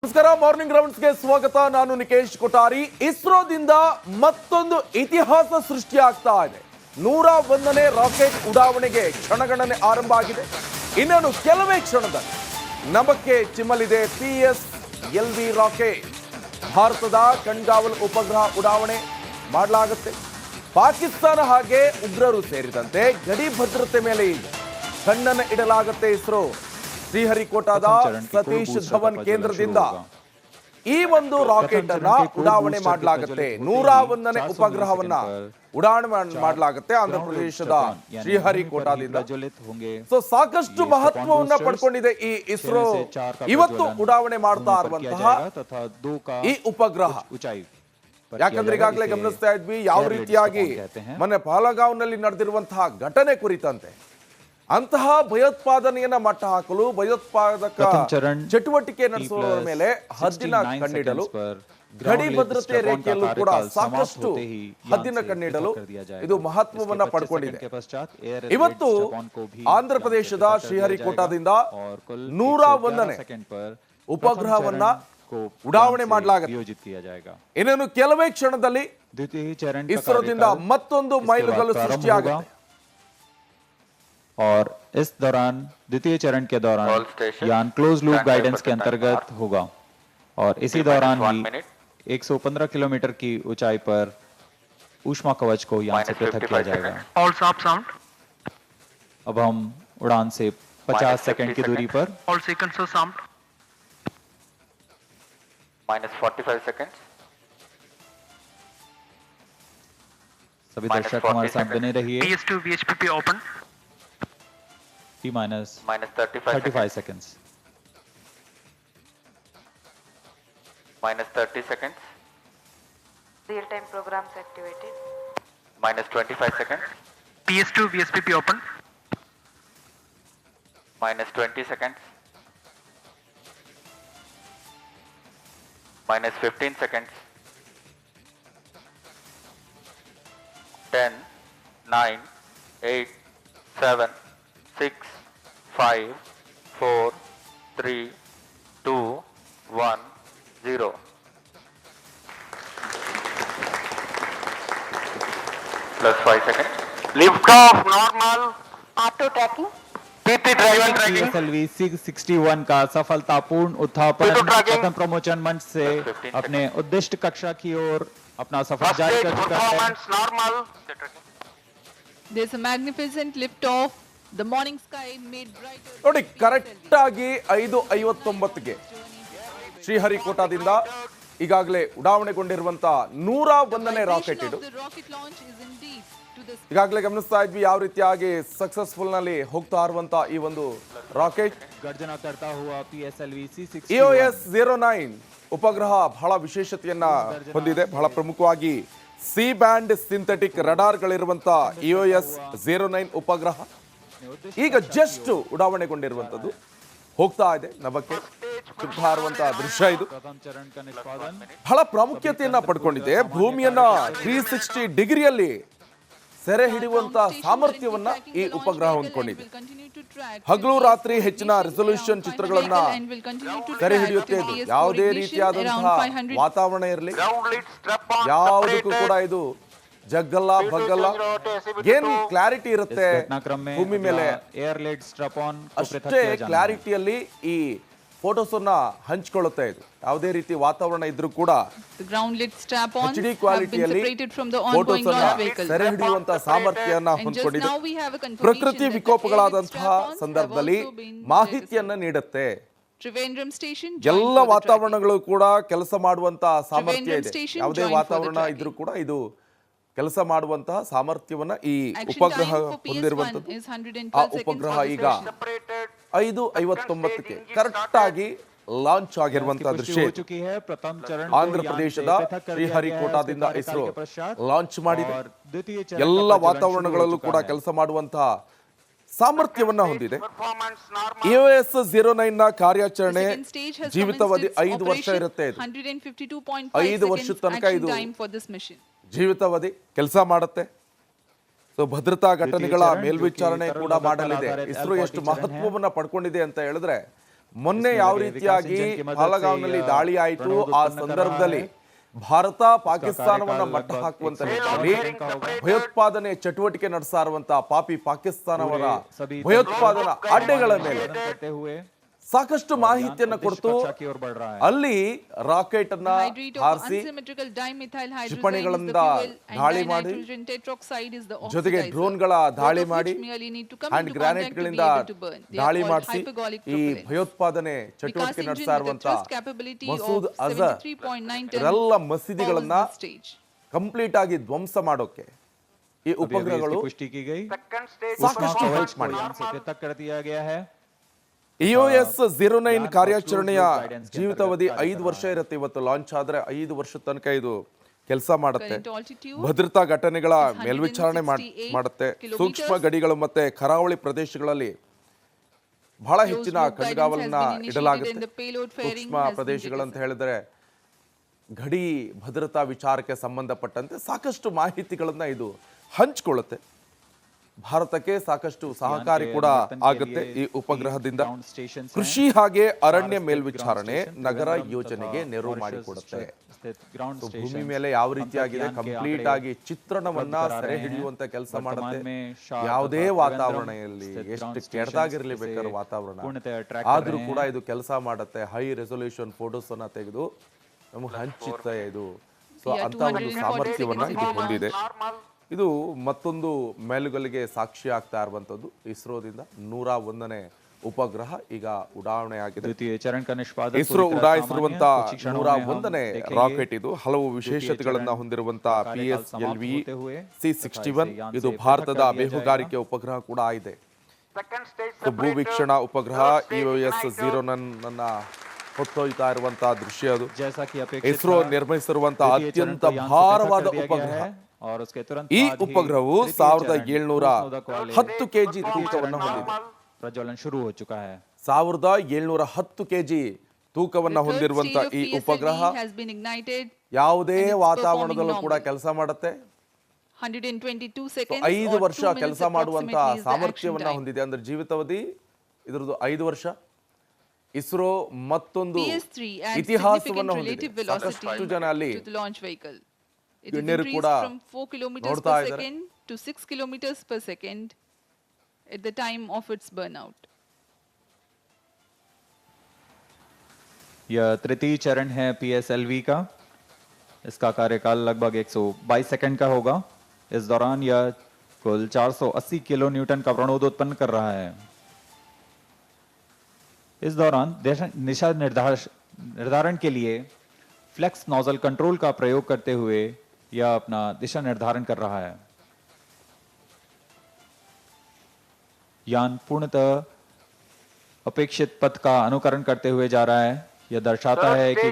ನಮಸ್ಕಾರ, ಮಾರ್ನಿಂಗ್ ರೌಂಡ್ಸ್ಗೆ ಸ್ವಾಗತ. ನಾನು ನಿಕೇಶ್ ಕೊಠಾರಿ. ಇಸ್ರೋದಿಂದ ಮತ್ತೊಂದು ಇತಿಹಾಸ ಸೃಷ್ಟಿಯಾಗ್ತಾ ಇದೆ. 101ನೇ ರಾಕೆಟ್ ಉಡಾವಣೆಗೆ ಕ್ಷಣಗಣನೆ ಆರಂಭ ಆಗಿದೆ. ಇನ್ನೇನು ಕೆಲವೇ ಕ್ಷಣದಲ್ಲಿ ನಭಕ್ಕೆ ಚಿಮ್ಮಲಿದೆ PSLV ರಾಕೆಟ್. ಭಾರತದ ಕಣ್ಗಾವಲು ಉಪಗ್ರಹ ಉಡಾವಣೆ ಮಾಡಲಾಗುತ್ತೆ. ಪಾಕಿಸ್ತಾನ ಹಾಗೆ ಉಗ್ರರು ಸೇರಿದಂತೆ ಗಡಿ ಭದ್ರತೆ ಮೇಲೆ ಕಣ್ಣನ್ನು ಇಡಲಾಗುತ್ತೆ. ಇಸ್ರೋ ಶ್ರೀಹರಿಕೋಟಾದ ಸತೀಶ್ ಧವನ್ ಕೇಂದ್ರದಿಂದ ಈ ಒಂದು ರಾಕೆಟ್ ಅನ್ನ ಉಡಾವಣೆ ಮಾಡಲಾಗುತ್ತೆ. 101ನೇ ಉಪಗ್ರಹವನ್ನ ಉಡಾವಣೆ ಮಾಡಲಾಗುತ್ತೆ ಆಂಧ್ರ ಪ್ರದೇಶದ ಶ್ರೀಹರಿಕೋಟಾದಿಂದ. ಸೊ ಸಾಕಷ್ಟು ಮಹತ್ವವನ್ನ ಪಡ್ಕೊಂಡಿದೆ ಈ ಇಸ್ರೋ ಇವತ್ತು ಉಡಾವಣೆ ಮಾಡ್ತಾ ಇರುವಂತಹ ಈ ಉಪಗ್ರಹ. ಯಾಕಂದ್ರೆ ಈಗಾಗಲೇ ಗಮನಿಸ್ತಾ ಇದ್ವಿ ಯಾವ ರೀತಿಯಾಗಿ ಮೊನ್ನೆ ಪಹಲಗಾಂವ್ನಲ್ಲಿ ನಡೆದಿರುವಂತಹ ಘಟನೆ ಕುರಿತಂತೆ ಅಂತಹ ಭಯೋತ್ಪಾದನೆಯನ್ನ ಮಟ್ಟ ಹಾಕಲು, ಭಯೋತ್ಪಾದಕ ಚಟುವಟಿಕೆ ನಡೆಸುವವರ ಮೇಲೆ ಹದ್ದಿನ ಕಣ್ಣಿಡಲು, ಗಡಿ ಭದ್ರತೆ ರೇಖೆಯಲ್ಲೂ ಕೂಡ ಸಾಕಷ್ಟು ಹದ್ದಿನ ಕಣ್ಣಿಡಲು ಇದು ಮಹತ್ವವನ್ನ ಪಡ್ಕೊಂಡಿದೆ. ಇವತ್ತು ಆಂಧ್ರ ಪ್ರದೇಶದ ಶ್ರೀಹರಿಕೋಟಾದಿಂದ 101ನೇ ಉಪಗ್ರಹವನ್ನ ಉಡಾವಣೆ ಮಾಡಲಾಗುತ್ತೆ. ಇನ್ನೇನು ಕೆಲವೇ ಕ್ಷಣದಲ್ಲಿ ಇಸ್ರೋದಿಂದ ಮತ್ತೊಂದು ಮೈಲುಗಲ್ಲು ಸೃಷ್ಟಿಯಾಗುತ್ತೆ. और इस दौरान द्वितीय चरण के दौरान यान क्लोज लूप गाइडेंस के अंतर्गत होगा और इसी दौरान ही 115 किलोमीटर की ऊंचाई पर ऊष्मा कवच को यान से पृथक किया जाएगा. All stop sound. अब हम उड़ान से 50 सेकंड की दूरी पर All sequencer sound. -45 seconds. सभी दर्शक हमारे साथ बने रहिए. PS2 VHPP open. T minus -35 seconds. -30 seconds. Real time programs activated. -25 seconds. PS2 VSPP open. -20 seconds. -15 seconds. 10, 9, 8, 7, 6, 5, 4, 3, 2, 1, 0. +5 seconds. Lift off normal. Auto tracking. PP drive and tracking. PSLV 661 का सफलतापूर्ण उत्थापन Auto tracking. प्रथम प्रमोचन मंच से +15 अपने उद्दिष्ट कक्षा की ओर अपना सफर जारी Stage कर चुका है. performance normal. There's a magnificent lift-off. The morning sky made brighter. ನೋಡಿ, ಕರೆಕ್ಟ್ ಆಗಿ 5:59ಗೆ ಶ್ರೀಹರಿಕೋಟಾದಿಂದ ಈಗಾಗಲೇ ಉಡಾವಣೆಗೊಂಡಿರುವಂತಹ 101ನೇ ರಾಕೆಟ್ ಇದು. The rocket launch is indeed to the ಈಗಾಗಲೇ ಗಮನಿಸ್ತಾ ಇದ್ವಿ ಯಾವ ರೀತಿಯಾಗಿ ಸಕ್ಸಸ್ಫುಲ್ ನಲ್ಲಿ ಹೋಗ್ತಾ ಇರುವಂತಹ ಈ ಒಂದು ರಾಕೆಟ್. गर्जना करता हुआ PSLV C61 EOS 09 ಉಪಗ್ರಹ ಬಹಳ ವಿಶೇಷತೆಯನ್ನ ಹೊಂದಿದೆ. ಬಹಳ ಪ್ರಮುಖವಾಗಿ ಸಿ ಬ್ಯಾಂಡ್ ಸಿಂಥೆಟಿಕ್ ರಡಾರ್ಗಳಿರುವಂತಹ EOS 09 ಉಪಗ್ರಹ ಈಗ ಜಸ್ಟ್ ಉಡಾವಣೆಗೊಂಡಿರುವಂತದ್ದು. ಹೋಗ್ತಾ ಇದೆ ನಭಕ್ಕೆ ಸಿಗ್ತಾ ಇರುವಂತಹ ದೃಶ್ಯ ಇದು. प्रथम चरण का निष्पादन ಬಹಳ ಪ್ರಾಮುಖ್ಯತೆಯನ್ನ ಪಡ್ಕೊಂಡಿದೆ. ಭೂಮಿಯನ್ನ 360 ಡಿಗ್ರಿಯಲ್ಲಿ ಸೆರೆ ಹಿಡಿಯುವಂತಹ ಸಾಮರ್ಥ್ಯವನ್ನ ಈ ಉಪಗ್ರಹ ಹೊಂದ್ಕೊಂಡಿದೆ. ಹಗಲು ರಾತ್ರಿ ಹೆಚ್ಚಿನ ರೆಸಲ್ಯೂಷನ್ ಚಿತ್ರಗಳನ್ನ ಸೆರೆ ಹಿಡಿಯುತ್ತೆ. ಇದು ಯಾವುದೇ ರೀತಿಯಾದಂತಹ ವಾತಾವರಣ ಇರಲಿ, Ground lead strap on. ಯಾವುದಕ್ಕೂ ಕೂಡ ಇದು ಜಗ್ಗಲ್ಲ ಬಗ್ಗಲ್ಲ, ಏನ್ ಕ್ಲಾರಿಟಿ ಇರುತ್ತೆ घटनाक्रम में ಭೂಮಿ ಮೇಲೆ एयर लेड स्ट्रैप ऑन को पृथक ಅಷ್ಟೇ किया जाना है. ಕ್ಲಾರಿಟಿಯಲ್ಲಿ ಈ ಫೋಟೋಸ್ ಅನ್ನ ಹಂಚ್ಕೊಳ್ಳುತ್ತೆ. ಇದು ಯಾವುದೇ ರೀತಿ ವಾತಾವರಣ ಇದ್ರೂ ಕೂಡ The ground lit strap-ons HD have been ಕ್ವಾಲಿಟಿಯಲ್ಲಿ separated from the photos ongoing launch ಅನ್ನ vehicle. ಸೆರೆ ಹಿಡಿಯುವಂತಹ ಸಾಮರ್ಥ್ಯವನ್ನ And just ಹೊಂದ್ಕೊಂಡಿದೆ. now we have a confirmation ಪ್ರಕೃತಿ that the ವಿಕೋಪಗಳಾದಂತಹ air-lit strap-ons have ಸಂದರ್ಭದಲ್ಲಿ also been ಮಾಹಿತಿಯನ್ನ ನೀಡುತ್ತೆ. Trivandrum station joined ಎಲ್ಲ for the ವಾತಾವರಣಗಳು ಕೂಡ ಕೆಲಸ ಮಾಡುವಂತಹ ಸಾಮರ್ಥ್ಯ Trivandrum ಇದೆ. station ಯಾವುದೇ joined for the ವಾತಾವರಣ tracking. ಇದ್ರೂ ಕೂಡ ಇದು ಕೆಲಸ ಮಾಡುವಂತಹ ಸಾಮರ್ಥ್ಯವನ್ನ ಈ Action ಉಪಗ್ರಹ time for PS1 ಹೊಂದಿರುವಂತದ್ದು. is 112 ಆ seconds ಉಪಗ್ರಹ for this ಈಗ mission. 5:59ಕ್ಕೆ ಕರೆಕ್ಟ್ ಆಗಿ ಲಾಂಚ್ ಆಗಿರುವಂತಹ पुष्टि ದೃಶ್ಯ हो ಇದು. चुकी है. प्रथम चरण ಆಂಧ್ರ ಪ್ರದೇಶದ ಶ್ರೀಹರಿಕೋಟಾದಿಂದ ಇಸ್ರೋ ಲಾಂಚ್ ಮಾಡಿದೆ. और द्वितीय चरण ಎಲ್ಲ ವಾತಾವರಣಗಳಲ್ಲೂ ಕೂಡ ಕೆಲಸ ಮಾಡುವಂತಹ ಸಾಮರ್ಥ್ಯವನ್ನ ಹೊಂದಿದೆ. Performance normal. EOS 09 ನ ಕಾರ್ಯಾಚರಣೆ The second stage has ಜೀವಿತಾವಧಿ commenced its 5 ವರ್ಷ operation. ಇರುತ್ತೆ. ಇದು 152.5 5 seconds ವರ್ಷದ ತನಕ action ಇದು time for this mission. ಜೀವಿತಾವಧಿ ಕೆಲಸ ಮಾಡುತ್ತೆ. ಸೊ ಭದ್ರತಾ ಘಟನೆಗಳ ಮೇಲ್ವಿಚಾರಣೆ ಕೂಡ ಮಾಡಲಿದೆ. ಇಸ್ರೋ ಎಷ್ಟು ಮಹತ್ವವನ್ನ ಪಡ್ಕೊಂಡಿದೆ ಅಂತ ಹೇಳಿದ್ರೆ ಮೊನ್ನೆ ಯಾವ ರೀತಿಯಾಗಿ ಪಾಲಗಾಂವ್ನಲ್ಲಿ ದಾಳಿ ಆಯಿತು ಆ ಸಂದರ್ಭದಲ್ಲಿ ಭಾರತ ಪಾಕಿಸ್ತಾನವನ್ನ ಮಟ್ಟ ಹಾಕುವಂತ ನಿಟ್ಟಿನಲ್ಲಿ ಭಯೋತ್ಪಾದನೆ ಚಟುವಟಿಕೆ ನಡೆಸ್ತಾ ಇರುವಂತಹ ಪಾಪಿ ಪಾಕಿಸ್ತಾನವರ ಭಯೋತ್ಪಾದನಾ ಅಡ್ಡೆಗಳ ಮೇಲೆ करते हुए ಸಾಕಷ್ಟು ಮಾಹಿತಿಯನ್ನ ಕೊಡ್ತು सुरक्षा की ओर बढ़ रहा है। ಅಲ್ಲಿ ರಾಕೆಟ್ ಅನ್ನ Hydrate of ಹಾರಿಸಿ unsymmetrical dimethyl hydrazine is the ಕ್ಷಿಪಣಿಗಳಿಂದ fuel and ದಾಳಿ ಮಾಡಿ dinitrogen tetroxide is the ಜೊತೆಗೆ oxidizer, ಡ್ರೋನ್ಗಳ ದಾಳಿ both of ಮಾಡಿ which merely need to come hand into contact to be ಗ್ರಾನೇಟ್ಗಳಿಂದ able to burn. They are ದಾಳಿ called ಮಾಡಿಸಿ hypergolic ಈ propellants. ಭಯೋತ್ಪಾದನೆ ಚಟುವಟಿಕೆ Vikas engine ನಡೆಸ್ತಾ with a ಇರುವಂತ thrust capability of Masood Azhar 73.9 ton ಇವರೆಲ್ಲ follows ಮಸೀದಿಗಳನ್ನ this stage. ಕಂಪ್ಲೀಟ್ ಆಗಿ ಧ್ವಂಸ ಮಾಡೋಕೆ ಈ अभी अभी ಉಪಗ್ರಹಗಳು इसकी पुष्टि की गई। Second stage. ಸಾಕಷ್ಟು कवच ಖರ್ಚು को ಮಾಡಿದೆ यान से पृथक कर दिया गया है। EOS 09 ಕಾರ್ಯಾಚರಣೆಯ guidance ಗೆ ಜೀವಿತಾವಧಿ ಅಂತರ್ಗತ 5 ವರ್ಷ ಇರುತ್ತೆ. ಇವತ್ತು ಲಾಂಚ್ ಆದ್ರೆ 5 ವರ್ಷದ ತನಕ ಇದು ಕೆಲಸ ಮಾಡುತ್ತೆ. Current altitude ಭದ್ರತಾ ಘಟನೆಗಳ is ಮೇಲ್ವಿಚಾರಣೆ 168 ಮಾಡುತ್ತೆ. kilometers. ಸೂಕ್ಷ್ಮ ಗಡಿಗಳು ಮತ್ತೆ ಕರಾವಳಿ ಪ್ರದೇಶಗಳಲ್ಲಿ ಬಹಳ Closed ಹೆಚ್ಚಿನ loop guidance ಕಣ್ಗಾವಲನ್ನ has been initiated ಇಡಲಾಗುತ್ತೆ. and the payload fairing ಸೂಕ್ಷ್ಮ has been ಪ್ರದೇಶಗಳಂತ jettisoned. ಹೇಳಿದ್ರೆ ಗಡಿ ಭದ್ರತಾ ವಿಚಾರಕ್ಕೆ ಸಂಬಂಧಪಟ್ಟಂತೆ ಸಾಕಷ್ಟು ಮಾಹಿತಿಗಳನ್ನ ಇದು ಹಂಚಿಕೊಳ್ಳುತ್ತೆ. ಭಾರತಕ್ಕೆ ಸಾಕಷ್ಟು ಸಹಕಾರಿ ಕೂಡ ಆಗುತ್ತೆ ಈ ಉಪಗ್ರಹದಿಂದ. ಕೃಷಿ ಹಾಗೆ ಅರಣ್ಯ ಮೇಲ್ವಿಚಾರಣೆ, ನಗರ ಯೋಜನೆಗೆ ನೆರವು ಮಾಡಿಕೊಡುತ್ತೆ. ಭೂಮಿ ಮೇಲೆ ಯಾವ ರೀತಿಯಾಗಿದೆ ಕಂಪ್ಲೀಟ್ ಆಗಿ ಚಿತ್ರಣವನ್ನ ಸೆರೆ ಹಿಡಿಯುವಂತ ಕೆಲಸ ಮಾಡುತ್ತೆ. ಯಾವುದೇ ವಾತಾವರಣದಲ್ಲಿ ಎಷ್ಟು ಕೆಟ್ಟದಾಗಿರ್ಲಿ ಬೇಕಾದ್ರೆ ವಾತಾವರಣ ಆದ್ರೂ ಕೂಡ ಇದು ಕೆಲಸ ಮಾಡುತ್ತೆ. ಹೈ ರೆಸೊಲ್ಯೂಷನ್ ಫೋಟೋಸ್ ಅನ್ನ ತೆಗೆದು ನಮಗೆ ಹಂಚುತ್ತೆ ಇದು. ಸೊ ಅಂತ ಒಂದು ಸಾಮರ್ಥ್ಯವನ್ನ ಇದು ಹೊಂದಿದೆ. ಇದು ಮತ್ತೊಂದು ಮೇಲುಗಲ್ಲಿಗೆ ಸಾಕ್ಷಿ ಆಗ್ತಾ ಇರುವಂತದ್ದು. ಇಸ್ರೋದಿಂದ 101ನೇ ಉಪಗ್ರಹ ಈಗ ಉಡಾವಣೆ ಆಗಿದೆ. द्वितीय चरण का निष्पादन ಇಸ್ರೋ ಉಡಾಯಿಸಿರುವಂತ 101ನೇ ರಾಕೆಟ್ ಇದು. ಹಲವು ವಿಶೇಷತೆಗಳನ್ನ ಹೊಂದಿರುವಂತ PSLV C61 ಇದು ಭಾರತದ ಬೇಹುಗಾರಿಕೆ ಉಪಗ್ರಹ ಕೂಡ ಇದೆ. Second stage. ಇದು ಭೂವೀಕ್ಷಣಾ ಉಪಗ್ರಹ EOS 09 ಹೊತ್ತೊಯ್ತಾ ಇರುವಂತಹ ದೃಶ್ಯ ಅದು. जैसा कि अपेक्षित ಇಸ್ರೋ था, ನಿರ್ಮಿಸಿರುವಂತಹ द्वितीय चरण ಅತ್ಯಂತ को यान से ಭಾರವಾದ पृथक कर दिया गया ಉಪಗ್ರಹ. है और उसके तुरंत ಈ बाद ही ಉಪಗ್ರಹವು तृतीय चरण 1710 ಕೆಜಿ तृतीय ತೂಕವನ್ನು चरण ಹೊಂದಿದೆ. का प्रज्वलन शुरू हो चुका है। 1710 ಕೆಜಿ ತೂಕವನ್ನ The third ಹೊಂದಿರುವಂತ stage of ಈ PSLV ಉಪಗ್ರಹ has been ignited. ಯಾವುದೇ and it's ವಾತಾವರಣದಲ್ಲೂ performing ಕೂಡ normally. ಕೆಲಸ ಮಾಡುತ್ತೆ. 122 seconds 5 or ವರ್ಷ 2 minutes ಕೆಲಸ ಮಾಡುವಂತ approximately is the action ಸಾಮರ್ಥ್ಯವನ್ನ time. ಹೊಂದಿದೆ. ಅಂದ್ರೆ ಜೀವಿತಾವಧಿ ಇದ್ರದ್ದು 5 ವರ್ಷ. ಇಸ್ರೋ ಮತ್ತೊಂದು PS3 adds ಇತಿಹಾಸವನ್ನ significant ಹೊಂದಿದೆ. relative velocity ಸಾಕಷ್ಟು ಜನ ಅಲ್ಲಿ to the launch vehicle. It is ಗಣ್ಯರು increased ಕೂಡ from 4 kilometers ನೋಡ್ತಾ per ಇದ್ದಾರೆ. second to 6 kilometers per second at the time of its burnout. यह तृतीय चरण है PSLV का। इसका कार्यकाल लगभग 122 सेकंड का होगा। इस दौरान यह कुल 480 किलो न्यूटन का प्रणोद उत्पन्न कर रहा है। इस दौरान दिशा निर्धारण के लिए फ्लेक्स नोजल कंट्रोल का प्रयोग करते हुए यह अपना दिशा निर्धारण कर रहा है। यान पूर्णतः अपेक्षित पथ का अनुकरण करते हुए जा रहा है। यह दर्शाता है कि